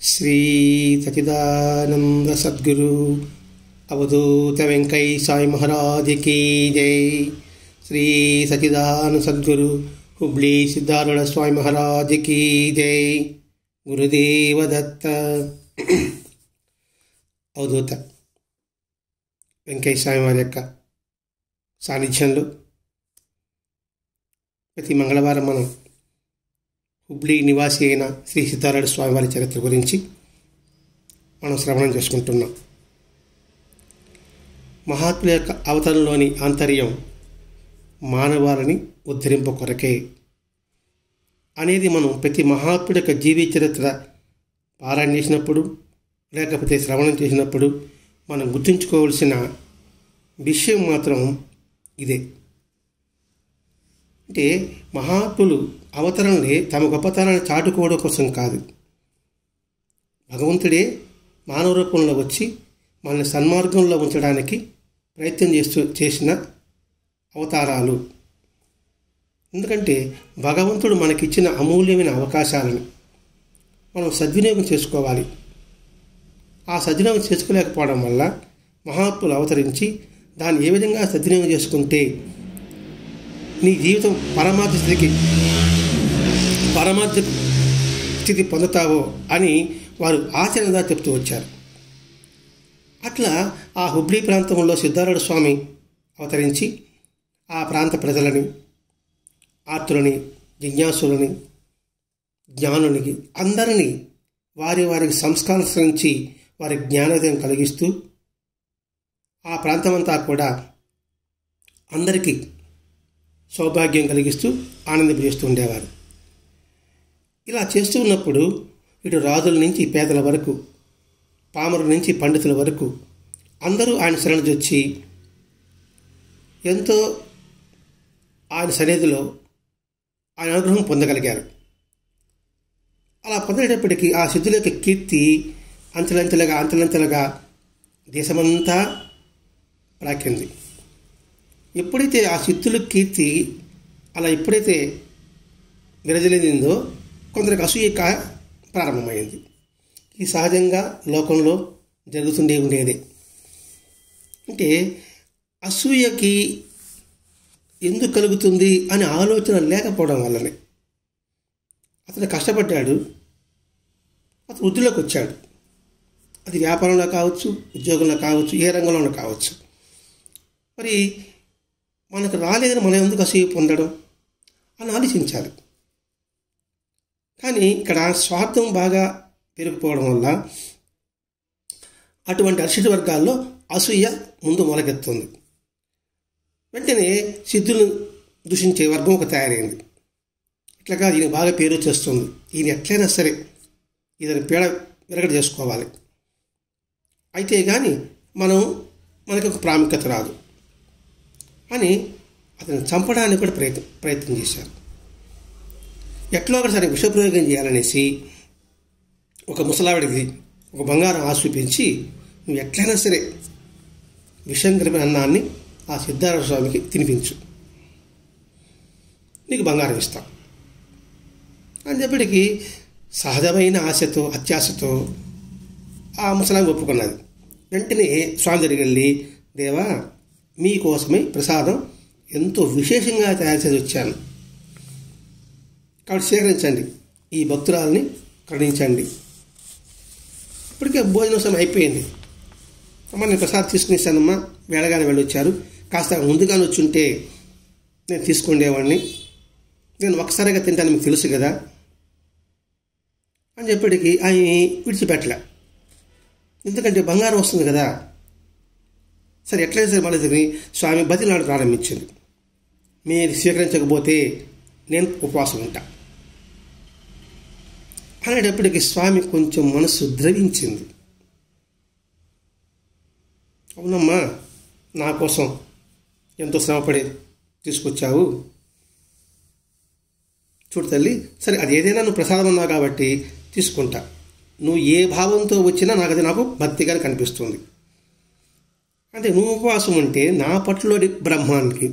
శ్రీ సచిదానంద సద్గురు అవధూత Venkaiah Sai Maharaj key జై. శ్రీ సచిదానంద సద్గురు హుబ్లీ సిద్ధారూఢ స్వామి Maharaj key జై. గురుదేవ దత్త. అవధూత వెంకయ్య స్వామి వారి యొక్క సాన్నిధ్యంలో ప్రతి మంగళవారం మనం హుబ్లీ నివాసి అయిన శ్రీ సిద్ధారూఢ స్వామివారి చరిత్ర గురించి మనం శ్రవణం చేసుకుంటున్నాం. మహాత్ముల యొక్క అవతారంలోని ఆంతర్యం మానవాళిని ఉద్ధరింప కొరకే అనేది మనం ప్రతి మహాత్ముడి యొక్క జీవిత చరిత్ర పారాయణ చేసినప్పుడు లేకపోతే శ్రవణం చేసినప్పుడు మనం గుర్తుంచుకోవాల్సిన విషయం మాత్రం ఇదే. అంటే మహాత్ములు అవతరణలే తమ గొప్పతనాన్ని చాటుకోవడం కోసం కాదు, భగవంతుడే మానవ రూపంలో వచ్చి మనల్ని సన్మార్గంలో ఉంచడానికి ప్రయత్నం చేసిన అవతారాలు. ఎందుకంటే భగవంతుడు మనకిచ్చిన అమూల్యమైన అవకాశాలను మనం సద్వినియోగం చేసుకోవాలి. ఆ సద్వినియోగం చేసుకోలేకపోవడం వల్ల మహాత్ములు అవతరించి దాన్ని ఏ విధంగా సద్వినియోగం చేసుకుంటే నీ జీవితం పరమార్థ స్థితి పొందుతావో అని వారు ఆచరణగా చెప్తూ వచ్చారు. అట్లా ఆ హుబ్లీ ప్రాంతంలో సిద్ధారూఢ స్వామి అవతరించి ఆ ప్రాంత ప్రజలని, ఆర్తులని, జిజ్ఞాసులని, జ్ఞానునికి అందరినీ వారికి సంస్కరించి వారి జ్ఞానోదయం కలిగిస్తూ ఆ ప్రాంతమంతా కూడా అందరికీ సౌభాగ్యం కలిగిస్తూ ఆనందింపజేస్తూ ఉండేవారు. ఇలా చేస్తూ ఉన్నప్పుడు ఇటు రాజుల నుంచి పేదల వరకు, పామరుల నుంచి పండితుల వరకు అందరూ ఆయన శరణు వచ్చి ఎంతో ఆయన సన్నిధిలో ఆయన అనుగ్రహం పొందగలిగారు. అలా పొందేటప్పటికీ ఆ సిద్ధుల యొక్క కీర్తి అంచెలంచెలుగా దేశమంతా ప్రాకింది. ఎప్పుడైతే ఆ సిద్ధుల కీర్తి అలా ఎప్పుడైతే విరజలిందో కొందరికి అసూయ ప్రారంభమైంది. ఈ సహజంగా లోకంలో జరుగుతుండే ఉండేదే. అంటే అసూయకి ఎందుకు కలుగుతుంది అనే ఆలోచన లేకపోవడం వల్లనే అతను కష్టపడ్డాడు, అతను వృద్ధిలోకి వచ్చాడు. అది వ్యాపారంలో కావచ్చు, ఉద్యోగంలో కావచ్చు, ఏ రంగంలోనూ కావచ్చు. మరి మనకు రాలేదని మనం ఎందుకు అసూయ పొందడం అని ఆలోచించాలి. కానీ ఇక్కడ స్వార్థం బాగా పెరిగిపోవడం వల్ల అటువంటి అరిషడ్ వర్గాల్లో అసూయ ముందు మొలకెత్తుంది. వెంటనే సిద్ధులను దూషించే వర్గం ఒక తయారైంది. ఇట్లాగా ఈయన బాగా పేరు వచ్చేస్తుంది, ఈయన ఎట్లయినా సరే ఇతని పీడ విరగడ చేసుకోవాలి, అయితే కానీ మనకు ఒక ప్రాముఖ్యత రాదు అని అతను చంపడానికి కూడా ప్రయత్నం చేశారు. ఎట్లా ఒకసారి విషప్రయోగం చేయాలనేసి ఒక ముసలావిడికి ఒక బంగారం ఆశ చూపించి, నువ్వు ఎట్లయినా సరే విషం కలిపిన అన్నాన్ని ఆ సిద్ధారూఢ స్వామికి తినిపించు, నీకు బంగారం ఇస్తాం అని చెప్పటికి సహజమైన ఆశతో అత్యాశతో ఆ ముసలామి ఒప్పుకున్నది. వెంటనే స్వామి దగ్గరికి వెళ్ళి, దేవా మీకోసమే ప్రసాదం ఎంతో విశేషంగా తయారు చేసి వచ్చాను, కాబట్టి స్వీకరించండి, ఈ భక్తురాలని కరుణించండి. ఇప్పటికే భోజనం సమయం అయిపోయింది. అమ్మ నేను ప్రసాదం తీసుకునేసానమ్మా, వేళగానే వెళ్ళొచ్చారు, కాస్త ముందుగానే వచ్చి ఉంటే నేను తీసుకుండేవాడిని, నేను ఒకసారిగా తింటాను మీకు తెలుసు కదా అని చెప్పటికి ఆయన విడిచిపెట్టలే. ఎందుకంటే బంగారం వస్తుంది కదా. సరే ఎట్లయినా సరే మళ్ళీ స్వామి బతిలాడు ప్రారంభించింది, మీరు స్వీకరించకపోతే నేను ఉపవాసం ఉంటా అనేటప్పటికి స్వామి కొంచెం మనసు ద్రవించింది. అవునమ్మా, నా కోసం ఎంతో శ్రమపడి తీసుకొచ్చావు, చూడు తల్లి, సరే అది ఏదైనా నువ్వు ప్రసాదం అన్నావు కాబట్టి తీసుకుంటా, నువ్వు ఏ భావంతో వచ్చినా నాకు భక్తిగానే కనిపిస్తుంది. అంటే నువ్వు ఉపవాసం ఉంటే నా పట్లలోని బ్రహ్మానికి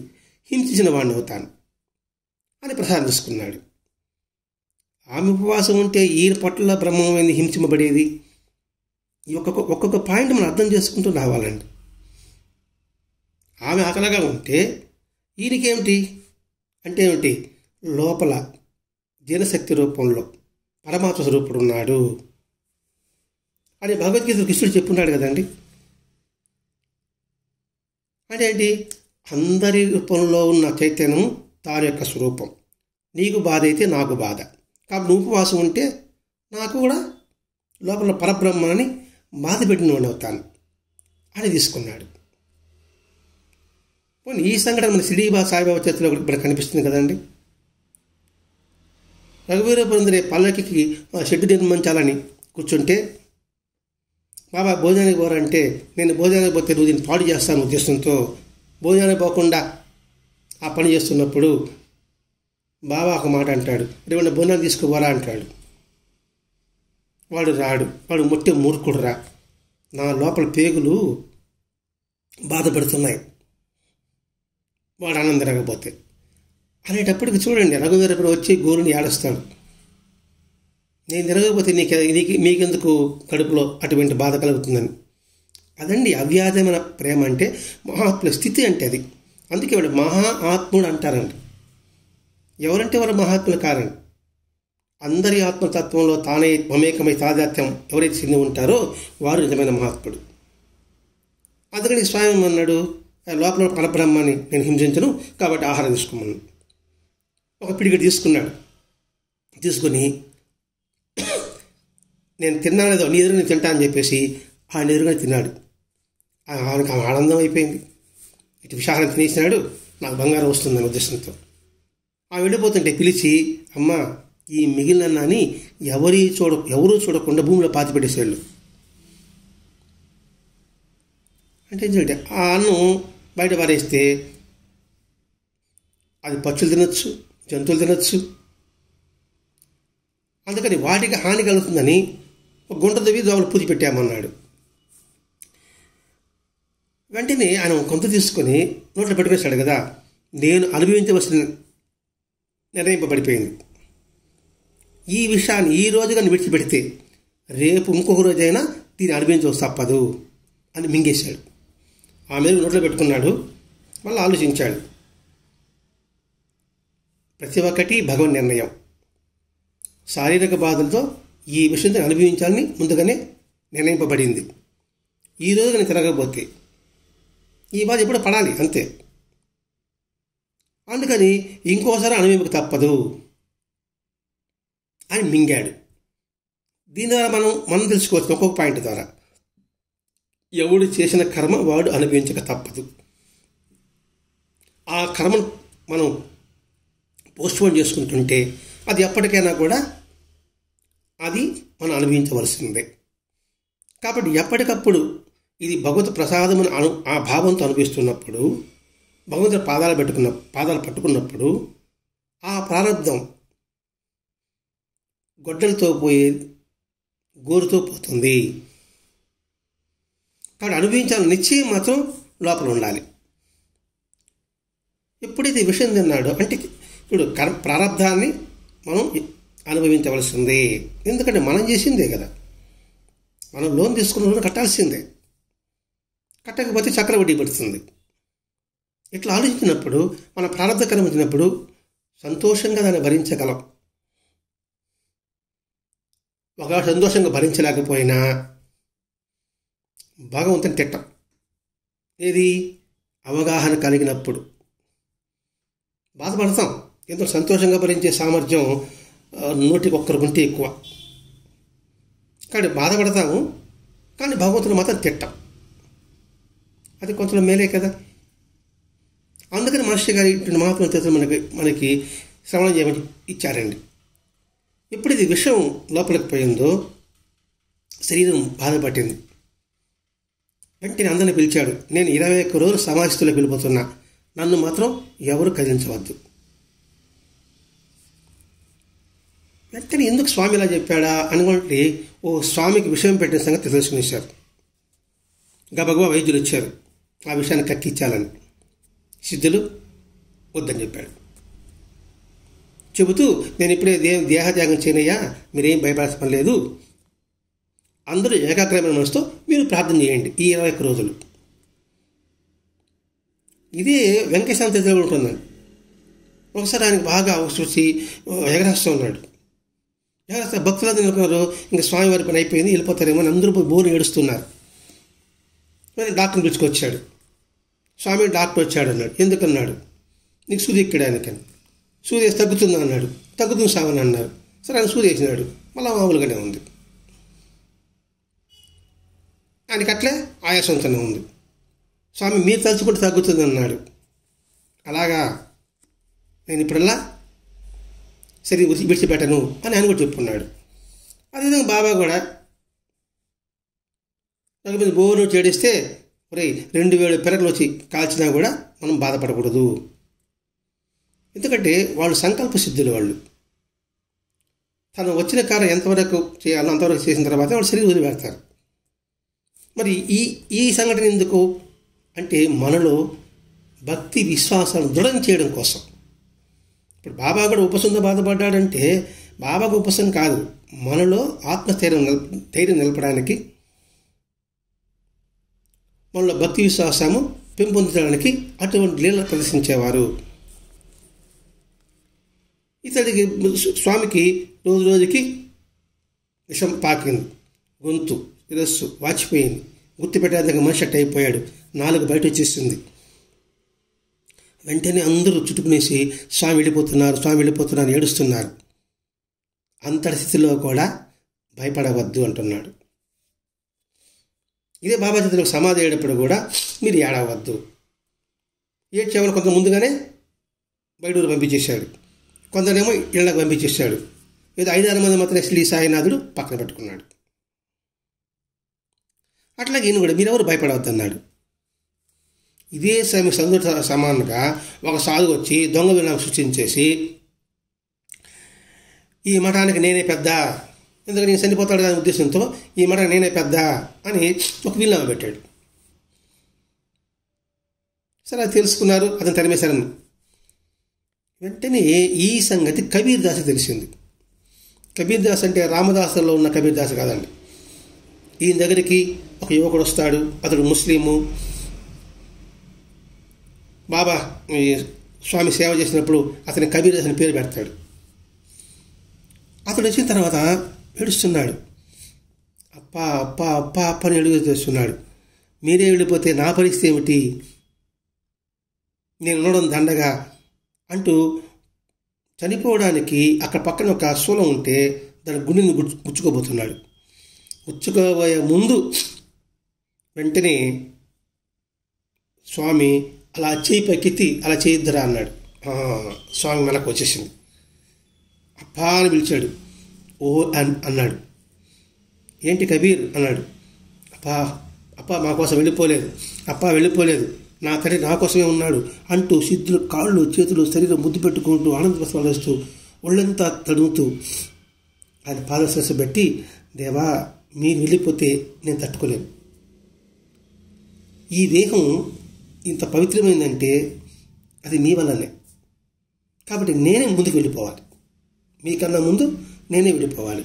హింసించిన వాడిని అవుతాను అని ప్రసాదం తీసుకున్నాడు. ఆమె ఉపవాసం ఉంటే ఈయన పొట్టలో బ్రహ్మం హింసింపబడేది. ఈ ఒక్కొక్క పాయింట్ మనం అర్థం చేసుకుంటూ రావాలండి. ఆమె ఆకలిగా ఉంటే ఈయనకేమిటి అంటే ఏమిటి? లోపల జీనశక్తి రూపంలో పరమాత్మ స్వరూపుడు ఉన్నాడు అని భగవద్గీత కృష్ణుడు చెప్పున్నాడు కదండి. అంటే ఏంటి? అందరి రూపంలో ఉన్న చైతన్యం తాను యొక్క స్వరూపం. నీకు బాధ అయితే నాకు బాధ, కాబట్టి నువ్వు ఉపవాసం ఉంటే నాకు కూడా లోపల పరబ్రహ్మని బాధ పెట్టినవాడిని అవుతాను అని తీసుకున్నాడు. ఈ సంఘటన మన షిరిడీ సాయిబాబా చరిత్రలో మనకు కనిపిస్తుంది కదండి. రఘువీరపురందరే పల్లకికి షెడ్డు నిర్మించాలని కూర్చుంటే, బాబా భోజనానికి పోరంటే, నేను భోజనానికి పోతే నువ్వు దీన్ని పాడు చేస్తాను ఉద్దేశంతో భోజనానికి పోకుండా ఆ పని చేస్తున్నప్పుడు బాబా ఒక మాట అంటాడు, రేవన్న భోజనాన్ని తీసుకుపోరా అంటాడు. వాడు రాడు. వాడు మొట్టే మూర్ఖుడు రా, నా లోపల పేగులు బాధపడుతున్నాయి, వాడు ఆనందం రాకపోతే అనేటప్పటికి చూడండి, రఘువీరపురం వచ్చి గోరుని ఏడుస్తాడు. నేను తిరగకపోతే మీకెందుకు కడుపులో అటువంటి బాధ కలుగుతుందని. అదండి అవ్యాజమైన ప్రేమ అంటే, మహాత్ముల స్థితి అంటే అది. అందుకే వాడు మహా ఆత్ముడు అంటారండి. ఎవరంటే వారు మహాత్ములు కారండి. అందరి ఆత్మతత్వంలో తానే మమేకమై తాదాత్యం ఎవరైతే చెంది ఉంటారో వారు నిజమైన మహాత్ముడు. అందుకని స్వామి అన్నాడు, లోపల పరబ్రహ్మాన్ని నేను హింసించను, కాబట్టి ఆహారం తీసుకోమన్నాను. ఒక పిడికి తీసుకున్నాడు. తీసుకుని నేను తిన్నానేదో నీ ఎదురుగా తింటా అని చెప్పేసి ఆ ఎదురుగా తిన్నాడు. ఆయనకు ఆనందం అయిపోయింది. ఇటు విషాహారం తినేసినాడు, నాకు బంగారం వస్తుందనే ఉద్దేశంతో. ఆ వెళ్ళిపోతుంటే పిలిచి, అమ్మ ఈ మిగిలినని ఎవరూ చూడకుండా భూమిలో పాతిపెట్టేసేళ్ళు అంటే ఏంటంటే, ఆ అన్నం బయట పారేస్తే అది పక్షులు తినొచ్చు, జంతువులు తినొచ్చు. అందుకని వాటికి హాని కలుగుతుందని ఒక గుంట తవ్వి దోమలు పూజ పెట్టామన్నాడు. వెంటనే ఆయన కొంత తీసుకొని నోట్లో పెట్టుకునేసాడు కదా. నేను అనుభవించవలసిన నిర్ణయింపబడిపోయింది. ఈ విషయాన్ని ఈ రోజుగా విడిచిపెడితే రేపు ఇంకొక రోజైనా దీన్ని అనుభవించవలసి తప్పదు అని మింగేశాడు. ఆ మీద నోట్లో పెట్టుకున్నాడు. మళ్ళీ ఆలోచించాడు. ప్రతి ఒక్కటి భగవన్ నిర్ణయం. శారీరక బాధలతో ఈ విషయంతో అనుభవించాలని ముందుగానే నిర్ణయింపబడింది. ఈరోజు నేను తిరగకపోతే ఈ బాధ ఎప్పుడు పడాలి అంతే. అందుకని ఇంకోసారి అనుభవించక తప్పదు అని మింగాడు. దీని ద్వారా మనం తెలుసుకోవచ్చు ఒక్కొక్క పాయింట్ ద్వారా. ఎవడు చేసిన కర్మ వాడు అనుభవించక తప్పదు. ఆ కర్మను మనం పోస్ట్పోన్ చేసుకుంటుంటే అది ఎప్పటికైనా కూడా అది మనం అనుభవించవలసిందే. కాబట్టి ఎప్పటికప్పుడు ఇది భగవత్ ప్రసాదమును ఆ భావంతో అనుభవిస్తున్నప్పుడు, భగవంతుడి పాదాలు పట్టుకున్నప్పుడు ఆ ప్రారంధం గొడ్డలతో పోయే గోరుతో పోతుంది. కాబట్టి అనుభవించాలని నిశ్చయం మాత్రం లోపల ఉండాలి. ఎప్పుడైతే ఈ విషయం తిన్నాడో అంటే ఇప్పుడు ప్రారంధాన్ని మనం అనుభవించవలసిందే. ఎందుకంటే మనం చేసిందే కదా. మనం లోన్ తీసుకున్న రోజు కట్టాల్సిందే. కట్టకపోతే చక్రవడ్డీ పడుతుంది. ఇట్లా ఆలోచించినప్పుడు మన ప్రారంధకరం వచ్చినప్పుడు సంతోషంగా దాన్ని భరించగలం. ఒక సంతోషంగా భరించలేకపోయినా భగవంతుని తిట్టం. ఏది అవగాహన కలిగినప్పుడు బాధపడతాం. ఎంతో సంతోషంగా భరించే సామర్థ్యం నూటికి ఒక్కరికుంటే ఎక్కువ. కానీ బాధపడతాము, కానీ భగవంతుని మాత్రం తిట్టం. అది కొంచెం మేలే కదా. అందుకని మహర్షి గారి ఇటువంటి మహాత్మ మనకి శ్రవణం చేయమని ఇచ్చారండి. ఎప్పుడు ఇది విషయం లోపలికి పోయిందో శరీరం బాధపట్టింది. వెంటనే అందరిని పిలిచాడు. నేను 21 రోజులు సమాధిస్తులకు వెళ్ళిపోతున్నా, నన్ను మాత్రం ఎవరు కదిలించవద్దు. వెంటనే ఎందుకు స్వామి ఇలా చెప్పాడా అనుకుంటే, ఓ స్వామికి విషయం పెట్టిన సంగతి తెలుసుకునేశారు. గబగబా వైద్యులు వచ్చారు ఆ విషయాన్ని కక్కించాలని. సిద్ధులు వద్దని చెప్పాడు. చెబుతూ, నేను ఇప్పుడే దేహత్యాగం చేయనయ్యా, మీరేం భయపడాల్సిన పని లేదు, అందరూ ఏకాగ్రమైన మనసుతో మీరు ప్రార్థన చేయండి ఈ 21 రోజులు. ఇదే వెంకటేశ్వర తీర్థంలో ఉంటుందండి. ఒకసారి ఆయనకు బాగా చూసి ఎగరేస్తూ ఉన్నాడు. ఎగరేస్తే భక్తులందరూ అనుకున్నారు ఇంకా స్వామివారి పని అయిపోయింది, వెళ్ళిపోతారేమో అని అందరూ పోయి బోరు ఏడుస్తున్నారు. డాక్టర్ని పిలుచుకొచ్చాడు. స్వామి డాక్టర్ వచ్చాడు అన్నాడు. ఎందుకన్నాడు? నీకు సూది ఎక్కాడు ఆయనకని. సూది వేసి తగ్గుతుందా అన్నాడు. తగ్గుతుంది సామని అన్నారు. సరే ఆయన సూది వేసినాడు, మళ్ళీ మామూలుగానే ఉంది. ఆయనకి అట్లే ఆయాసంతోనే ఉంది. స్వామి మీరు తలుచుకుంటే తగ్గుతుంది అన్నాడు. అలాగా నేను ఇప్పుడల్లా సరే విడిచిపెట్టను అని ఆయన కూడా చెప్పుకున్నాడు. అదేవిధంగా బాబా కూడా మీద బోరు చేడిస్తే 2000 పెరట్లు వచ్చి కాల్చినా కూడా మనం బాధపడకూడదు. ఎందుకంటే వాళ్ళు సంకల్ప సిద్ధులు. వాళ్ళు తను వచ్చిన కార్యం ఎంతవరకు చేయాలో అంతవరకు చేసిన తర్వాత వాళ్ళు శరీరం వదిలిపెడతారు. మరి ఈ సంఘటన ఎందుకు అంటే మనలో భక్తి విశ్వాసాలను దృఢం చేయడం కోసం. ఇప్పుడు బాబా కూడా ఉపశంతో బాధపడ్డాడంటే బాబాకు ఉపశం కాదు, మనలో ధైర్యం నిలపడానికి, మనలో భక్తి విశ్వాసము పెంపొందించడానికి అటువంటి లీలలు ప్రదర్శించేవారు. ఇతడికి స్వామికి రోజుకి విషం పాకింది, గొంతు శిరస్సు వాచిపోయింది, గుర్తుపెట్టేందుకు మనిషి అట్ట అయిపోయాడు, నాలుగు బయట వచ్చేస్తుంది. వెంటనే అందరూ చుట్టుకునేసి స్వామి వెళ్ళిపోతున్నారు ఏడుస్తున్నారు. అంతటి స్థితిలో కూడా భయపడవద్దు అంటున్నాడు. ఇదే బాబా చేతులకు సమాధి అయ్యేటప్పుడు కూడా మీరు ఏడవద్దు. ఏడ్చేవాళ్ళు కొంత ముందుగానే బయటూరు పంపించేశాడు, కొందరేమో ఇళ్ళకు పంపించేశాడు. ఏదో 5-6 మంది మాత్రమే శ్రీ సాయినాథుడు పక్కన పెట్టుకున్నాడు. అట్లాగే ఈయన కూడా మీరెవరు భయపడవద్దు అన్నాడు. ఇదే సందర్భ సమానంగా ఒక సాధువు వచ్చి దొంగ వినామం సృష్టించేసి ఈ మఠానికి నేనే పెద్ద, ఎందుకంటే నేను చనిపోతాడు అనే ఉద్దేశంతో ఈ మఠానికి నేనే పెద్ద అని ఒక విన్నామం పెట్టాడు. సరే అది తెలుసుకున్నారు, అతను తరిమేశారని. వెంటనే ఈ సంగతి కబీర్ దాస్ తెలిసింది. కబీర్ దాస్ అంటే రామదాసులో ఉన్న కబీర్ దాస్ కాదండి. ఈయన దగ్గరికి ఒక యువకుడు వస్తాడు, అతడు ముస్లిము. బాబా స్వామి సేవ చేసినప్పుడు అతని కబీర్ దాస్ అని పేరు పెడతాడు. అతడు వచ్చిన తర్వాత ఏడుస్తున్నాడు. అప్పా అప్పా అప్పా అప్ప అని ఎడుగు చేస్తున్నాడు. మీరే వెళ్ళిపోతే నా పరిస్థితి ఏమిటి, నేను ఉండడం దండగా అంటూ చనిపోవడానికి అక్కడ పక్కన ఒక శూలం ఉంటే దాని గుండెని గుచ్చుకోబోతున్నాడు. గుచ్చుకోబోయే ముందు వెంటనే స్వామి అలా చేయి పైకెత్తి అలా చేయొద్దురా అన్నాడు. స్వామి మనకు వచ్చేసింది. అప్పా అని పిలిచాడు. ఓ అన్నాడు. ఏంటి కబీర్ అన్నాడు. అప్పా మా కోసం వెళ్ళిపోలేదు, నా తండ్రి నా కోసమే ఉన్నాడు అంటూ సిద్ధులు కాళ్ళు చేతులు శరీరం ముద్దు పెట్టుకుంటూ ఆనంద ప్రసవాలు వేస్తూ ఒళ్ళంతా తడుముతూ ఆయన పాదశస్సు పెట్టి, దేవా మీరు వెళ్ళిపోతే నేను తట్టుకోలేను, ఈ దేహం ఇంత పవిత్రమైందంటే అది మీ వల్లనే, కాబట్టి నేనే ముందుకు వెళ్ళిపోవాలి, మీకన్నా ముందు నేనే వెళ్ళిపోవాలి,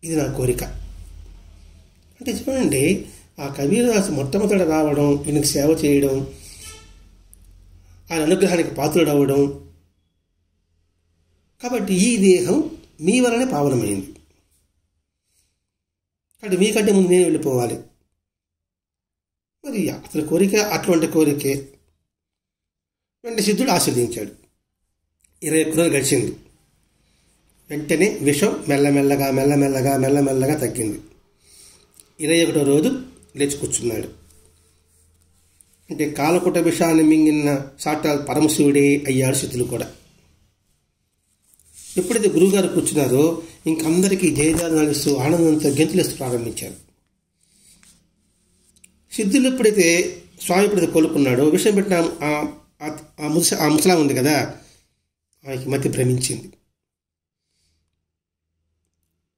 ఇది నా కోరిక అంటే. చూడండి, ఆ కబీర్ దాస్ మొట్టమొదట రావడం, ఈయనకు సేవ చేయడం, ఆయన అనుగ్రహానికి పాత్రుడు అవ్వడం. కాబట్టి ఈ దేహం మీ వలనే పావనమైంది, కాబట్టి మీకంటే ముందు నేను వెళ్ళిపోవాలి. మరి అతని కోరిక అటువంటి కోరికే. వెంటనే సిద్ధుడు ఆశీర్వదించాడు. 21 రోజులు గడిచింది. వెంటనే విషం మెల్లమెల్లగా తగ్గింది. 21వ రోజు లేచి కూర్చున్నాడు. అంటే కాలకుట విషాన్ని మింగిన సాక్షాత్ పరమశివుడే అయ్యాడు సిద్ధులు కూడా. ఎప్పుడైతే గురువుగారు కూర్చున్నారో ఇంకందరికీ జయజాలు ఇస్తూ ఆనందంతో గెంతులేస్తూ ప్రారంభించారు. సిద్ధులు ఎప్పుడైతే స్వామి ఎప్పుడైతే కోలుకున్నాడో విషయం పెట్టిన ఆ ముసలా ఉంది కదా, ఆమెకి మతి భ్రమించింది.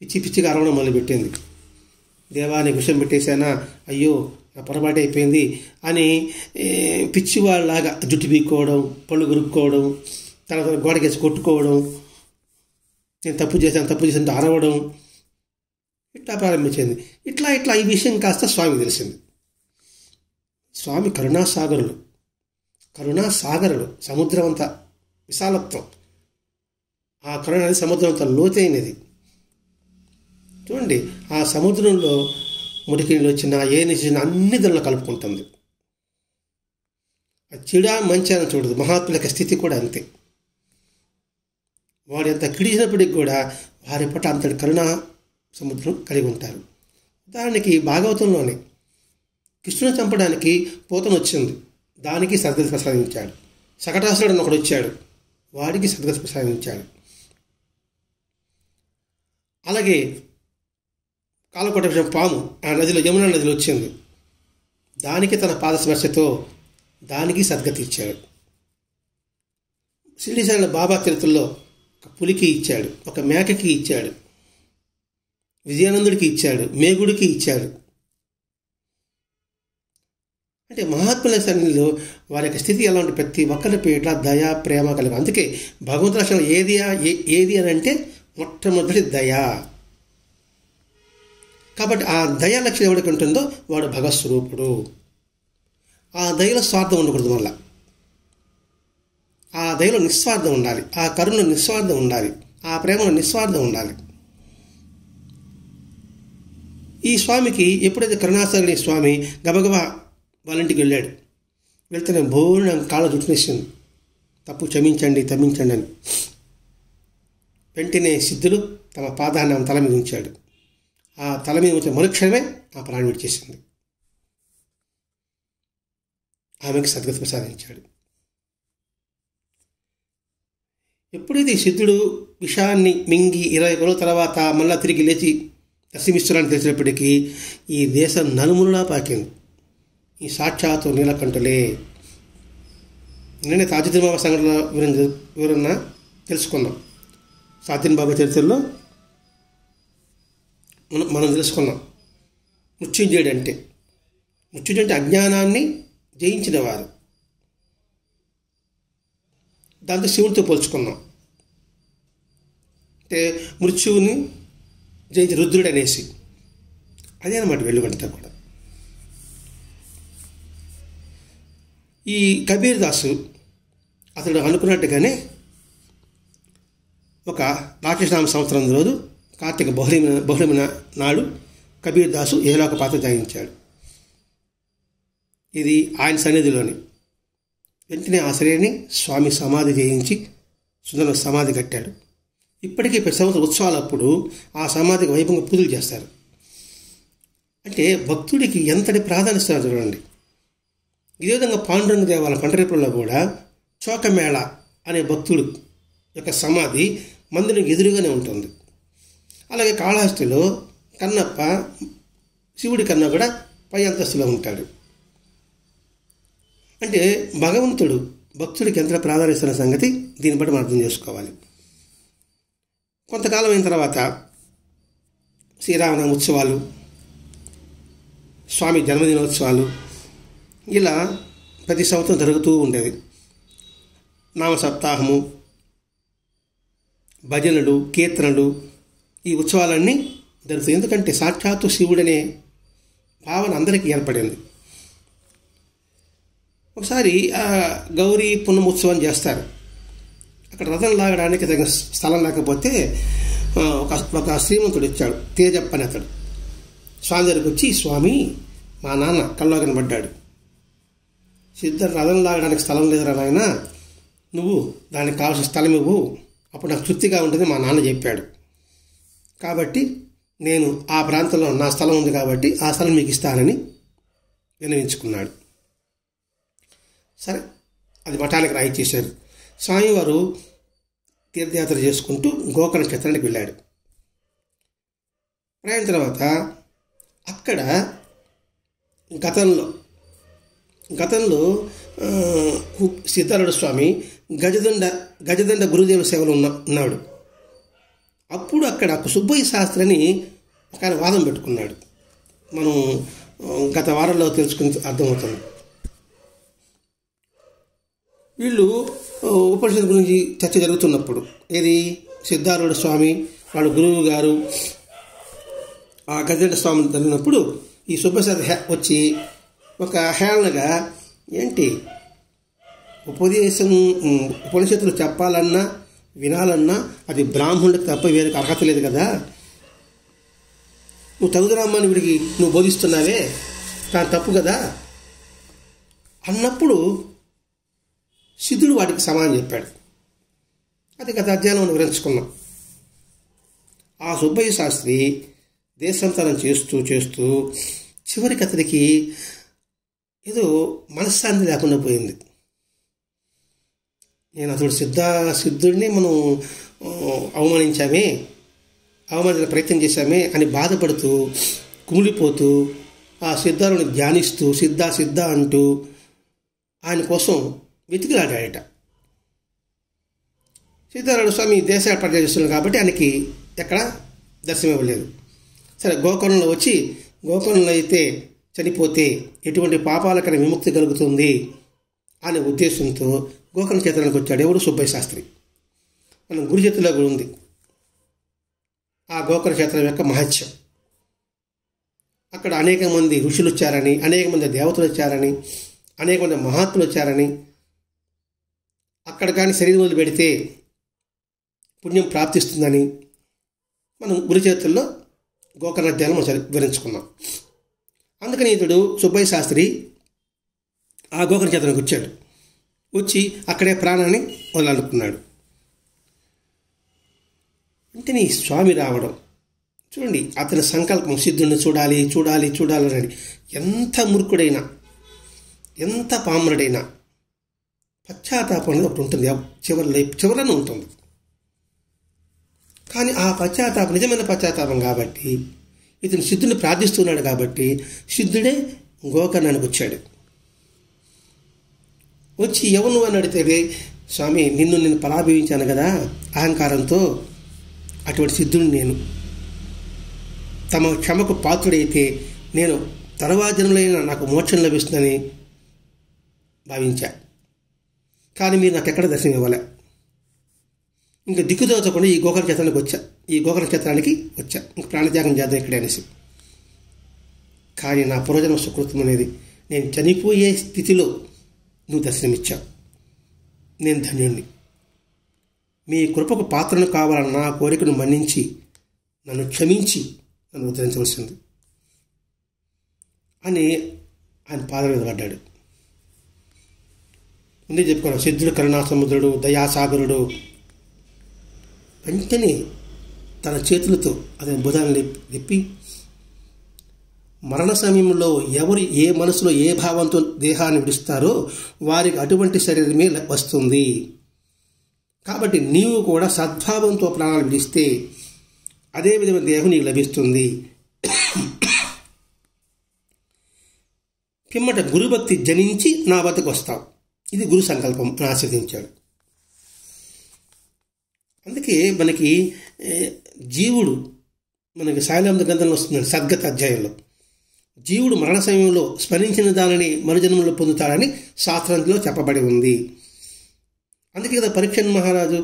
పిచ్చిగా అరవడం మొదలుపెట్టింది. దేవానికి విషయం పెట్టేశానా, అయ్యో నా పొరపాటు అయిపోయింది అని పిచ్చివాళ్ళలాగా జుట్టు పీక్కోవడం, పళ్ళు గురుక్కోవడం, తర్వాత గోడకేసి కొట్టుకోవడం, నేను తప్పు చేశాను అరవడం, ఇట్లా ప్రారంభించింది. ఇట్లా ఈ విషయం కాస్త స్వామికి తెలిసింది. స్వామి కరుణాసాగరుడు, సముద్రం అంత విశాలత్వం, ఆ కరుణ అనేది సముద్రం అంత లోతైనది. చూడండి, ఆ సముద్రంలో మురికి వచ్చిన ఏ నిజం అన్ని దానిలో కలుపుకుంటుంది. చెడా మంచి అని చూడదు. మహాత్ముల యొక్క స్థితి కూడా అంతే. వాడు ఎంత కిడిచినప్పటికి కూడా వారి పట్ల అంతటి కరుణ సముద్రం కలిగి ఉంటారు. ఉదాహరణకి భాగవతంలోనే కృష్ణుని చంపడానికి పోతన వచ్చింది, దానికి సద్గతి ప్రసాదించాడు. శకటాసురుడు అని ఒకడు వచ్చాడు, వాడికి సద్గతి ప్రసాదించాడు. అలాగే కాలకోట విషయం పాము ఆ నదిలో, యమునా నదిలో వచ్చింది, దానికి తన పాదస్పర్శతో దానికి సద్గతి ఇచ్చాడు. శ్రీశైల బాబా చరిత్రలో ఒక పులికి ఇచ్చాడు, ఒక మేకకి ఇచ్చాడు, విజయానందుడికి ఇచ్చాడు, మేగుడికి ఇచ్చాడు. అంటే మహాత్ముల సన్నిధిలో వారి యొక్క స్థితి ఎలా ఉంటుంది, ప్రతి ఒక్కరి పేట్ల దయ ప్రేమ కలిగి. అందుకే భగవంతుడి లక్షణం ఏది అని అంటే మొట్టమొదటి దయ. కాబట్టి ఆ దయ లక్షణం ఎవరికి ఉంటుందో వాడు భగవత్ స్వరూపుడు. ఆ దయలో స్వార్థం ఉండకూడదు. మళ్ళా ఆ దయలో నిస్వార్థం ఉండాలి, ఆ కరుణలో నిస్వార్థం ఉండాలి, ఆ ప్రేమలో నిస్వార్థం ఉండాలి. ఈ స్వామికి ఎప్పుడైతే కరుణాసాగరి స్వామి గబగబా వాళ్ళ ఇంటికి వెళ్ళాడు, వెళ్తే బోర్డు కాళ్ళ చుట్టునేసింది, తప్పు క్షమించండి అని. వెంటనే సిద్ధుడు తమ పాదాన్ని ఆమె తల మీద ఉంచాడు. ఆ తల మీద ఉంచిన మరుక్షణమే ఆ ప్రాణం విడిచేసింది. ఆమెకు సద్గతి ప్రసాదించాడు. ఎప్పుడైతే ఈ సిద్ధుడు విషాన్ని మింగి 20 రోజుల తర్వాత మళ్ళా తిరిగి లేచి దర్శనమిస్తున్నాడని తెలిసినప్పటికీ ఈ దేశం నలుమూలలా పాకింది. ఈ సాక్షాత్తు నీలకంఠులే. నిన్నే తాజుద్దీన్ బాబా సంఘటన వివరణ తెలుసుకున్నాం. సాధ్యం బాబా చరిత్రలో మనం తెలుసుకున్నాం. మృత్యుంజయుడు అంటే అజ్ఞానాన్ని జయించిన వారు. దాంతో శివుడితో పోల్చుకున్నాం. అంటే మృత్యువుని జయించి రుద్రుడు అనేసి, అదే అన్నమాట వెలుగంతా కూడా. ఈ కబీర్ దాసు అతడు అనుకున్నట్టుగానే ఒక రాక్షసనామ సంవత్సరం రోజు కార్తీక బహుళమి నాడు కబీర్ దాసు ఏలోక పాత్ర త్యాగించాడు. ఇది ఆయన సన్నిధిలోని. వెంటనే ఆ శరీరాన్ని స్వామి సమాధి చేయించి సుందర సమాధి కట్టాడు. ఇప్పటికీ ప్రతి సంవత్సరం ఉత్సవాలప్పుడు ఆ సమాధికి వైభవంగా పూజలు చేస్తారు. అంటే భక్తుడికి ఎంతటి ప్రాధాన్యత చూడండి. ఇదే విధంగా పాండురంగ దేవాలయం పండరీపురంలో కూడా చోకమేళ అనే భక్తుడు యొక్క సమాధి మందిరికి ఎదురుగానే ఉంటుంది. అలాగే కాళహస్తిలో కన్నప్ప శివుడి కన్నా కూడా పై అంతస్తులో ఉంటాడు. అంటే భగవంతుడు భక్తుడికి ఎంత ప్రాధాన్యత సంగతి దీన్ని బట్టి మనం అర్థం చేసుకోవాలి. కొంతకాలం అయిన తర్వాత శ్రీరామనవమి ఉత్సవాలు, స్వామి జన్మదినోత్సవాలు ఇలా ప్రతి సంవత్సరం జరుగుతూ ఉండేది. నామ సప్తాహము, భజనలు, కీర్తనలు, ఈ ఉత్సవాలన్నీ జరుగుతాయి. ఎందుకంటే సాక్షాత్తు శివుడనే భావన అందరికీ ఏర్పడింది. ఒకసారి గౌరీ పున్నమ ఉత్సవం చేస్తారు. అక్కడ రథం లాగడానికి తగిన స్థలం లేకపోతే ఒక శ్రీమంతుడు ఇచ్చాడు, తేజప్ప అని అతడు. స్వామి దగ్గరికి వచ్చి, స్వామి మా నాన్న కల్లో కనబడ్డాడు, సిద్ధ రథం లాగడానికి స్థలం లేదురా నాయన, నువ్వు దానికి కావాల్సిన స్థలం ఇవ్వు, అప్పుడు నాకు తృప్తిగా ఉంటుంది మా నాన్న చెప్పాడు. కాబట్టి నేను ఆ ప్రాంతంలో నా స్థలం ఉంది కాబట్టి ఆ స్థలం మీకు ఇస్తానని విన్నవించుకున్నాడు. సరే, అది మఠానికి రాయి చేశారు. స్వామివారు తీర్థయాత్ర చేసుకుంటూ గోకర్ణ క్షేత్రానికి వెళ్ళాడు. ప్రయాణ తర్వాత అక్కడ గతంలో సిద్ధారుడు స్వామి గజదండ గురుదేవ సేవలో ఉన్నాడు. అప్పుడు అక్కడ సుబ్బయ్య శాస్త్రి అని ఒక ఆయన వాదం పెట్టుకున్నాడు. మనం గత వారంలో తెలుసుకుని అర్థమవుతుంది. వీళ్ళు ఉపనిషత్తు గురించి చర్చ జరుగుతున్నప్పుడు ఏది సిద్ధారూఢ స్వామి వాళ్ళ గురువు గారు ఆ గజేంద్ర స్వామి జరిగినప్పుడు ఈ సుబ్బశాస్త్రి వచ్చి ఒక హేళనగా ఏంటి ఉపనిషత్తులు చెప్పాలన్నా వినాలన్నా అది బ్రాహ్మణుడికి తప్ప వేరే అర్హత లేదు కదా, నువ్వు చదువురామ్మని వీడికి నువ్వు బోధిస్తున్నావే దాని తప్పు కదా అన్నప్పుడు సిద్ధుడు వాటికి సమాధానం చెప్పాడు. అది గత అధ్యాయంలో మనం వివరించుకున్నాం. ఆ సుబ్బయ్య శాస్త్రి దేశాంతరం చేస్తూ చేస్తూ చివరికి అతనికి ఏదో మనశ్శాంతి లేకుండా పోయింది. నేను అతడు సిద్ధుడిని మనం అవమానించే ప్రయత్నం చేశామే అని బాధపడుతూ కుమిలిపోతూ ఆ సిద్ధారుని ధ్యానిస్తూ సిద్ధ అంటూ ఆయన కోసం వెతికిలాడాడట. సిద్ధారాయణ స్వామి దేశాలు పరిచయం చేస్తున్నాడు కాబట్టి ఆయనకి ఎక్కడ దర్శనం ఇవ్వలేదు. సరే, గోకర్ణంలో వచ్చి గోకర్ణంలో అయితే చనిపోతే ఎటువంటి పాపాలకైనా విముక్తి కలుగుతుంది అనే ఉద్దేశంతో గోకర్ణ క్షేత్రానికి వచ్చాడు. ఎవరు? సుబ్బయ్య శాస్త్రి. మనం గురు చేతిలో కూడా ఉంది ఆ గోకర్ణ క్షేత్రం యొక్క మహత్యం. అక్కడ అనేక మంది ఋషులు వచ్చారని, అనేక మంది దేవతలు వచ్చారని, అనేక మంది మహాత్ములు వచ్చారని, అక్కడ కానీ శరీరం వదిలి పెడితే పుణ్యం ప్రాప్తిస్తుందని మనం గురు చేతుల్లో గోకర్ణ అధ్యాయం వివరించుకున్నాం. అందుకని ఇతడు సుబ్బయ్య శాస్త్రి ఆ గోకర్ణ క్షేత్రానికి వచ్చాడు. వచ్చి అక్కడే ప్రాణాన్ని వదలనుకున్నాడు. వెంటనే స్వామి రావడం చూడండి, అతని సంకల్పం సిద్ధుడిని చూడాలని ఎంత మూర్ఖుడైనా ఎంత పామరుడైనా పశ్చాత్తాపం అనేది ఒకటి ఉంటుంది, చివరన ఉంటుంది. కానీ ఆ పశ్చాత్తాపం నిజమైన పశ్చాత్తాపం కాబట్టి ఇతను సిద్ధుని ప్రార్థిస్తున్నాడు కాబట్టి సిద్ధుడే గోకర్ణానికి వచ్చాడు. వచ్చి ఎవరు అని అడిగితే, స్వామి నేను పరాభవించాను కదా అహంకారంతో, అటువంటి సిద్ధుడిని నేను. తమ క్షమకు పాత్రుడైతే నేను తర్వాత జన్మలైనా నాకు మోక్షం లభిస్తుందని భావించా. కానీ మీరు నాకు ఎక్కడ దర్శనం ఇవ్వలే. ఇంకా దిక్కుదోచకుండా ఈ గోకర్ణ క్షేత్రానికి వచ్చా ఇంక ప్రాణత్యాగం చేద్దాం ఇక్కడే అనేసి. కానీ నా పూర్వజన్మ సుకృతం అనేది నేను చనిపోయే స్థితిలో నువ్వు దర్శనమిచ్చావు. నేను ధన్యుణ్ణి. మీ కృపకు పాత్రను కావాలన్న నా కోరికను మన్నించి నన్ను క్షమించి నన్ను ఉద్ధరించవలసింది అని ఆయన పాదం మీద పడ్డాడు. ముందే చెప్పుకున్నాను, సిద్ధుడు కరుణాసముద్రుడు, దయాసాగరుడు. వెంటనే తన చేతులతో అతని భుజాన్ని తిప్పి, మరణ సమయంలో ఎవరు ఏ మనసులో ఏ భావంతో దేహాన్ని విడుస్తారో వారికి అటువంటి శరీరమే వస్తుంది. కాబట్టి నీవు కూడా సద్భావంతో ప్రాణాలు విడిస్తే అదే విధమైన దేహం నీకు లభిస్తుంది. పిమ్మట గురుభక్తి జనించి నా వద్దకు వస్తావు. ఇది గురు సంకల్పం అని ఆశీర్వదించాడు. అందుకే మనకి జీవుడు మనకి సాయినాథ గ్రంథంలో వస్తుందండి, సద్గత అధ్యాయంలో జీవుడు మరణ సమయంలో స్మరించిన దానిని మరుజన్మలో పొందుతాడని శాస్త్రంలో చెప్పబడి ఉంది. అందుకే కదా పరీక్షణ్ మహారాజు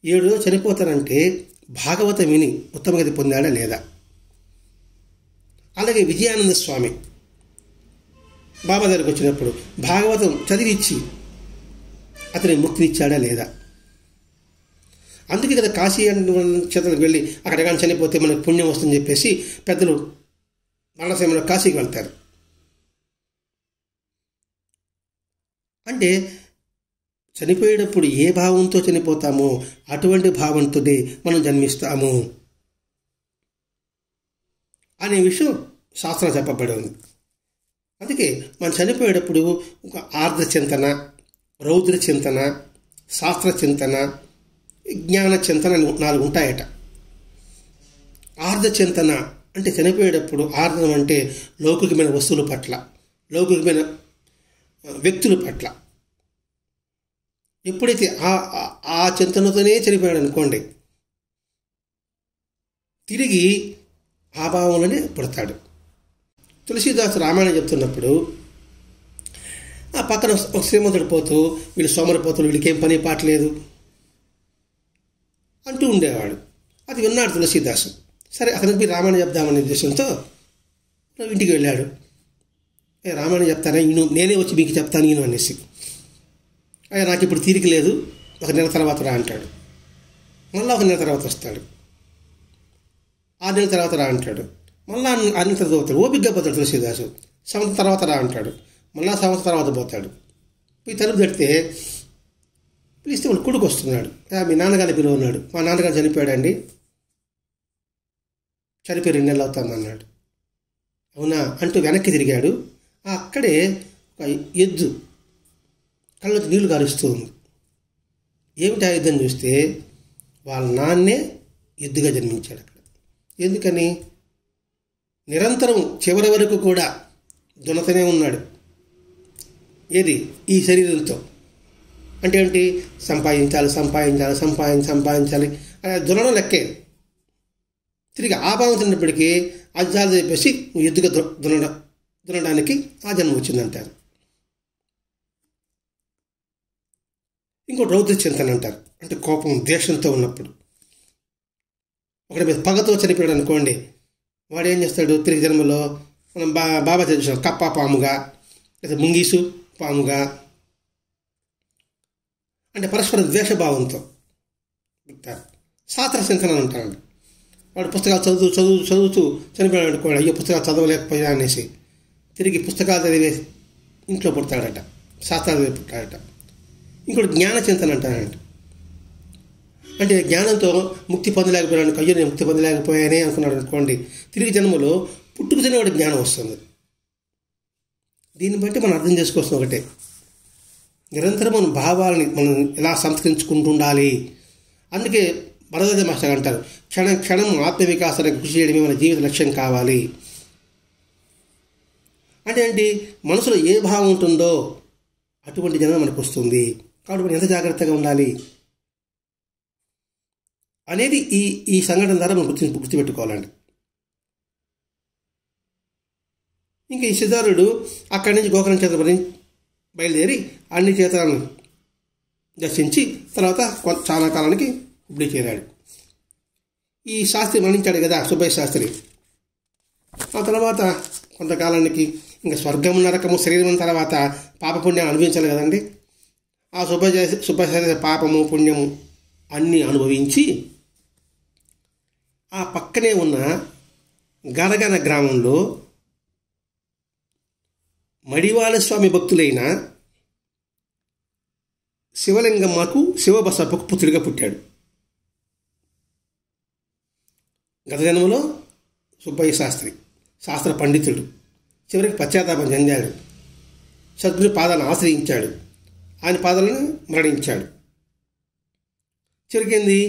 7 రోజులు చనిపోతారంటే భాగవతం విని ఉత్తమ గతి పొందాడా లేదా? అలాగే విజయానంద స్వామి బాబా దగ్గరికి వచ్చినప్పుడు భాగవతం చదివిచ్చి అతని ముక్తినిచ్చాడా లేదా? అందుకే కదా కాశీ క్షేత్రానికి వెళ్ళి అక్కడ కానీ చనిపోతే మనకు పుణ్యం వస్తుందని చెప్పేసి పెద్దలు మరణ సమయంలో కాశీకి వెళ్తారు. అంటే చనిపోయేటప్పుడు ఏ భావంతో చనిపోతామో అటువంటి భావంతోనే మనం జన్మిస్తాము అనే విషయం శాస్త్రం చెప్పబడి ఉంది. అందుకే మనం చనిపోయేటప్పుడు ఒక ఆర్ద్ర చింతన, రౌద్ర చింతన, శాస్త్ర చింతన, జ్ఞాన చింతన 4 ఉంటాయట. ఆర్ద్ర చింతన అంటే చనిపోయేటప్పుడు, ఆర్ద్రం అంటే లౌకికమైన వస్తువుల పట్ల, లౌకికమైన వ్యక్తుల పట్ల. ఎప్పుడైతే ఆ చింతనతోనే చనిపోయాడు అనుకోండి, తిరిగి ఆ భావంలోనే పుడతాడు. తులసీదాసు రామాయణం చెప్తున్నప్పుడు ఆ పక్కన ఒక శ్రీమంతుడు పోతూ వీళ్ళు సోమరిపోతులు, వీళ్ళకి ఏం పని పాటలేదు అంటూ ఉండేవాడు. అది విన్నాడు తులసీదాసు. సరే అతనికి రామాయణం చెప్దామనే ఉద్దేశంతో ఇంటికి వెళ్ళాడు. రామాయణం చెప్తానా ఈయన, నేనే వచ్చి మీకు చెప్తాను ఈయన అనేసి. నాకు ఇప్పుడు తీరిక లేదు, ఒక నెల తర్వాత రా అంటాడు. మళ్ళీ ఒక నెల తర్వాత వస్తాడు. 6 నెలల తర్వాత రా అంటాడు. మళ్ళీ 6 నెలల తర్వాత పోతాడు. ఓపికగా పోతాడు తులసీదాసు. సంవత్సరం తర్వాత రా అంటాడు. మళ్ళీ సంవత్సరం తర్వాత పోతాడు. ఈ తలుపు తడితే పిలిస్తే వాడు కొడుకు వస్తున్నాడు. మీ నాన్నగారిని పిలువన్నాడు. మా నాన్నగారు చనిపోయాడండి, చనిపోయి 2 నెలలు అవుతామన్నాడు. అవునా అంటూ వెనక్కి తిరిగాడు. అక్కడే ఒక ఎద్దు కళ్ళకి నీళ్లు కారుస్తూ ఉంది. ఏమిటి ఆ యుద్ధం చూస్తే వాళ్ళ నాన్నే ఎద్దుగా జన్మించాడు అక్కడ. ఎందుకని? నిరంతరం చివరి వరకు కూడా దున్నతనే ఉన్నాడు. ఏది? ఈ శరీరంతో. అంటే ఏంటి? సంపాదించాలి సంపాదించాలి సంపాదించాలి సంపాదించాలి దున్నడం లెక్కే. తిరిగి ఆ భావం తిన్నప్పటికీ అది చాలు చెప్పేసి ఎద్దుగా దున్నడానికి ఆ జన్మ వచ్చిందంటారు. ఇంకోటి రౌద్ర చింతన అంటారు. అంటే కోపం, ద్వేషంతో ఉన్నప్పుడు. ఒకటి మీద పగతో చనిపోయాడు అనుకోండి, వాడు ఏం చేస్తాడు? తిరిగి జన్మలో మనం బాబా చూసాం, కప్ప పాముగా లేదా ముంగీసు పాముగా, అంటే పరస్పర ద్వేషభావంతో ఉంటారు. శాస్త్ర చింతన అంటారు. వాడు పుస్తకాలు చదువుతూ చనిపోయాడు అనుకోండి, అయ్యో పుస్తకాలు చదవలేకపోయా అనేసి తిరిగి పుస్తకాలు చదివే ఇంట్లో పుడతాడట, శాస్త్రాలు చదివి పుట్టాడట. ఇంకోటి జ్ఞాన చింతన అంటారంట. అంటే జ్ఞానంతో ముక్తి పొందలేకపోయాడు, అయ్యో నేను ముక్తి పొందలేకపోయానే అనుకున్నాడు అనుకోండి, తిరిగి జన్మలో పుట్టుకు వాడి జ్ఞానం వస్తుంది. దీన్ని బట్టి మనం అర్థం చేసుకోవాల్సిన ఒకటే, నిరంతరం మన భావాలని మనం ఎలా సంస్కరించుకుంటూ ఉండాలి. అందుకే భరద్వాజ మాస్టర్ అంటారు, క్షణం క్షణం ఆత్మవికాసానికి కృషి చేయడమే మన జీవిత లక్ష్యం కావాలి. అంటే ఏంటి? మనసులో ఏ భావం ఉంటుందో అటువంటి జన్మ మనకు వస్తుంది. కాబట్టి మనం ఎంత జాగ్రత్తగా ఉండాలి అనేది ఈ సంఘటన ద్వారా మనం గుర్తుపెట్టుకోవాలండి. ఇంకా ఈ సిద్ధారుడు అక్కడి నుంచి గోకర్ణ క్షేత్రం బయలుదేరి అన్ని క్షేత్రాలను దర్శించి తర్వాత చాలా కాలానికి హుబ్లీ చేరాడు. ఈ శాస్త్రి మరణించాడు కదా, సుబ్బయ్య శాస్త్రి. ఆ తర్వాత కొంతకాలానికి ఇంకా స్వర్గము నరకము శరీరం తర్వాత పాపపుణ్యాలు అనుభవించాలి కదండి. ఆ సుబ్బయ్య శాస్త్రి పాపము పుణ్యము అన్నీ అనుభవించి ఆ పక్కనే ఉన్న గరగన గ్రామంలో మడివాళ స్వామి భక్తులైన శివలింగమ్మకు శివబసప్పకు పుత్రుడిగా పుట్టాడు. గత జన్మలో సుబ్బయ్య శాస్త్రి శాస్త్ర పండితుడు, చివరికి పశ్చాత్తాపం చెందాడు. సద్గురు పాదాలను ఆశ్రయించాడు, ఆయన పాదాలను మరణించాడు. చివరికింది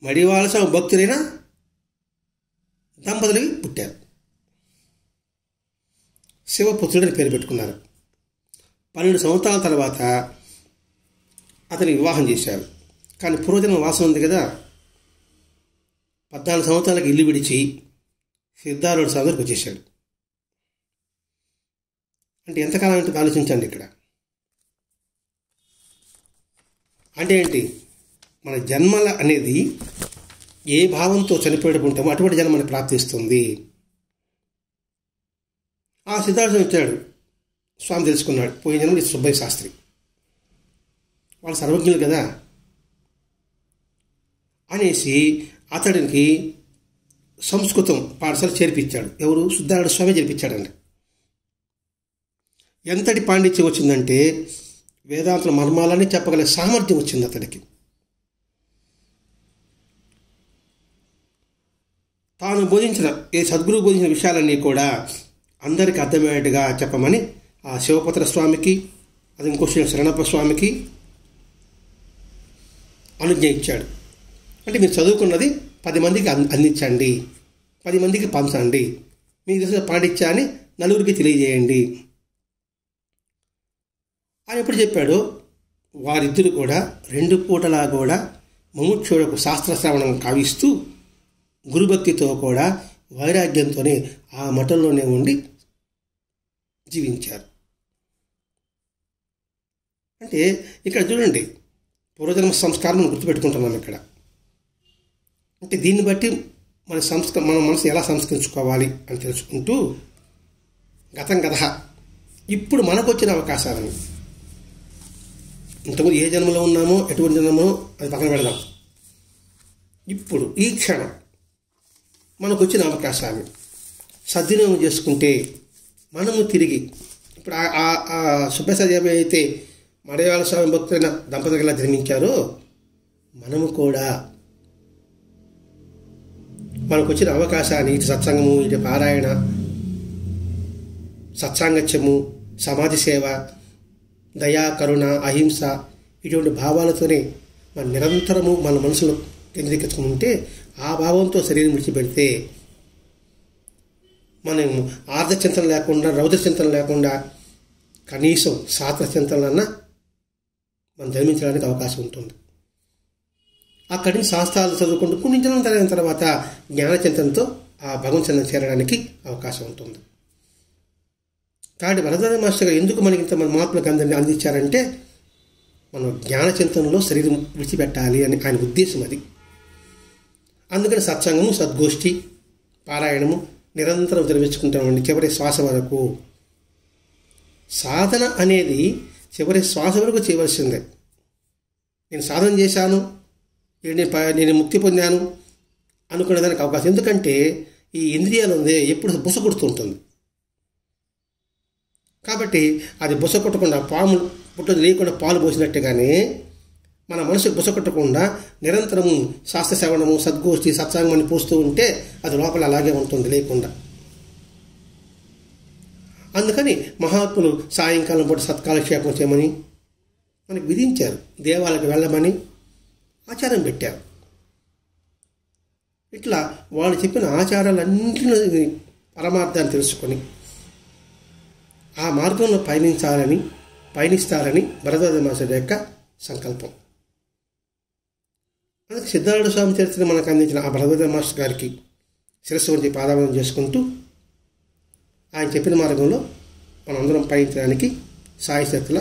మడివాళ స్వామి భక్తులైన దంపతులకి పుట్టారు. శివపుత్రుడని పేరు పెట్టుకున్నారు. 12 సంవత్సరాల తర్వాత అతనికి వివాహం చేశారు. కానీ పూర్వజన్మ వాసన ఉంది కదా, 14 సంవత్సరాలకు ఇల్లు విడిచి సిద్ధారుడు సాగర్కి వచ్చేసాడు. అంటే ఎంతకాలం అంటే ఆలోచించండి ఇక్కడ. అంటే ఏంటి? మన జన్మల అనేది ఏ భావంతో చనిపోయేటప్పుడు ఉంటామో అటువంటి జన్మ మనకు ప్రాప్తిస్తుంది. ఆ సిద్ధార్థం వచ్చాడు, స్వామి తెలుసుకున్నాడు, పోయిన జన్మ సుబ్బయ్య శాస్త్రి. వాళ్ళు సర్వజ్ఞులు కదా అనేసి అతడికి సంస్కృతం పాఠశాల చేర్పించాడు. ఎవరు? సిద్ధార్థ స్వామి చేర్పించాడండి. ఎంతటి పాండిత్యం వచ్చిందంటే వేదాంతుల మర్మాలని చెప్పగల సామర్థ్యం వచ్చింది అతడికి. తాను బోధించిన సద్గురువు బోధించిన విషయాలన్నీ కూడా అందరికీ అర్థమయ్యేట్టుగా చెప్పమని ఆ శివపుత్ర స్వామికి, అది ఇంకో శరణప్ప స్వామికి అనుజ్ఞ ఇచ్చాడు. అంటే మీరు చదువుకున్నది 10 మందికి అందించండి, 10 మందికి పంచండి, మీకు తెలిసిన పాండిత్యాన్ని నలుగురికి తెలియజేయండి అని ఎప్పుడు చెప్పాడో వారిద్దరు కూడా 2 పూటలా కూడా ముముక్షులకు శాస్త్రశ్రవణం కావిస్తూ గురుభక్తితో కూడా వైరాగ్యంతోనే ఆ మఠంలోనే ఉండి జీవించారు. అంటే ఇక్కడ చూడండి, పూర్వజన్మ సంస్కారం మనం గుర్తుపెట్టుకుంటున్నాం ఇక్కడ. అంటే దీన్ని బట్టి మన మనసు ఎలా సంస్కరించుకోవాలి అని తెలుసుకుంటూ గతం గత ఇప్పుడు మనకు వచ్చిన అవకాశాలను, ఇంతకుముందు ఏ జన్మలో ఉన్నామో ఎటువంటి జన్మలో అది పక్కన పెడదాం. ఇప్పుడు ఈ క్షణం మనకు వచ్చిన అవకాశాన్ని సద్వినియోగం చేసుకుంటే మనము తిరిగి ఇప్పుడు సుబ్బసదేవి అయితే మలయాళ స్వామి భక్తులైన దంపతులుగా జన్మించారో మనము కూడా మనకు వచ్చిన అవకాశాన్ని ఇటు సత్సంగము, ఇటు పారాయణ, సత్సాంగత్యము, సమాజ సేవ, దయా, కరుణ, అహింస ఇటువంటి భావాలతోనే మన నిరంతరము మన మనసులో కేంద్రీకరించుకుని ఉంటే ఆ భావంతో శరీరం విడిచిపెడితే మనం ఆర్ధ చింతన లేకుండా, రౌద్ర చింతన లేకుండా కనీసం సాత్వ చింతనలన్నా మనం జన్మించడానికి అవకాశం ఉంటుంది. అక్కడి నుంచి శాస్త్రాలు చదువుకుంటూ పుణ్యించడం జరిగిన తర్వాత జ్ఞానచింతనతో ఆ భగవంతుని చేరడానికి అవకాశం ఉంటుంది. కాబట్టి వరదాన మాస్టర్ గారు ఎందుకు మనకి ఇంత మన మహాత్ములకు అందరినీ అందించారంటే మనం జ్ఞానచింతనలో శరీరం విడిచిపెట్టాలి అని ఆయన ఉద్దేశం అది. అందుకని సత్సంగము, సద్గోష్ఠి, పారాయణము నిరంతరం జరిపించుకుంటామండి చివరి శ్వాస వరకు. సాధన అనేది చివరి శ్వాస వరకు చేయవలసిందే. నేను సాధన చేశాను, నేను ముక్తి పొందాను అనుకునేదానికి అవకాశం. ఎందుకంటే ఈ ఇంద్రియాలు ఉంది ఎప్పుడు బుస కొడుతుంటుంది. కాబట్టి అది బుస కొట్టకుండా, పాము పుట్టదు లేకుండా పాలు పోసినట్టుగానే మన మనసుకు బుస కొట్టకుండా నిరంతరము శాస్త్ర శ్రవణము, సద్గోష్ఠి, సత్సంగం పోస్తూ ఉంటే అది లోపల అలాగే ఉంటుంది లేకుండా. అందుకని మహాత్ములు సాయంకాలం పూట సత్కాలక్షేపం చేయమని మనకు విధించారు. దేవాలయకు వెళ్ళమని ఆచారం పెట్టారు. ఇట్లా వాళ్ళు చెప్పిన ఆచారాలన్నింటినీ పరమార్థాన్ని తెలుసుకొని ఆ మార్గంలో పయనిస్తారని భరద్వాజ మాస్టర్ యొక్క సంకల్పం. అందుకే సిద్ధార్థ స్వామి చరిత్రను మనకు అందించిన ఆ భరద్వాజ మాస్టర్ గారికి శిరస్సు వంటి పాదాభం చేసుకుంటూ ఆయన చెప్పిన మార్గంలో మనందరం పయనించడానికి సాయశక్తుల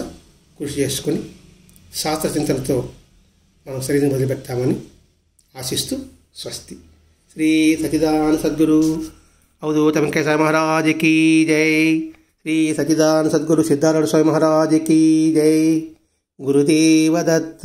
కృషి చేసుకొని శాస్త్ర చింతనతో మనం శరీరం వదిలిపెట్టామని ఆశిస్తూ స్వస్తి. శ్రీ సచ్చిదానంద సద్గురు అవధూత వెంకటేశ్వర మహారాజ్ కీ జై. శ్రీ సచ్చిదానంద సద్గురు సిద్ధార్థ స్వామి మహారాజ్ కీ జై. గురుదేవ దత్త.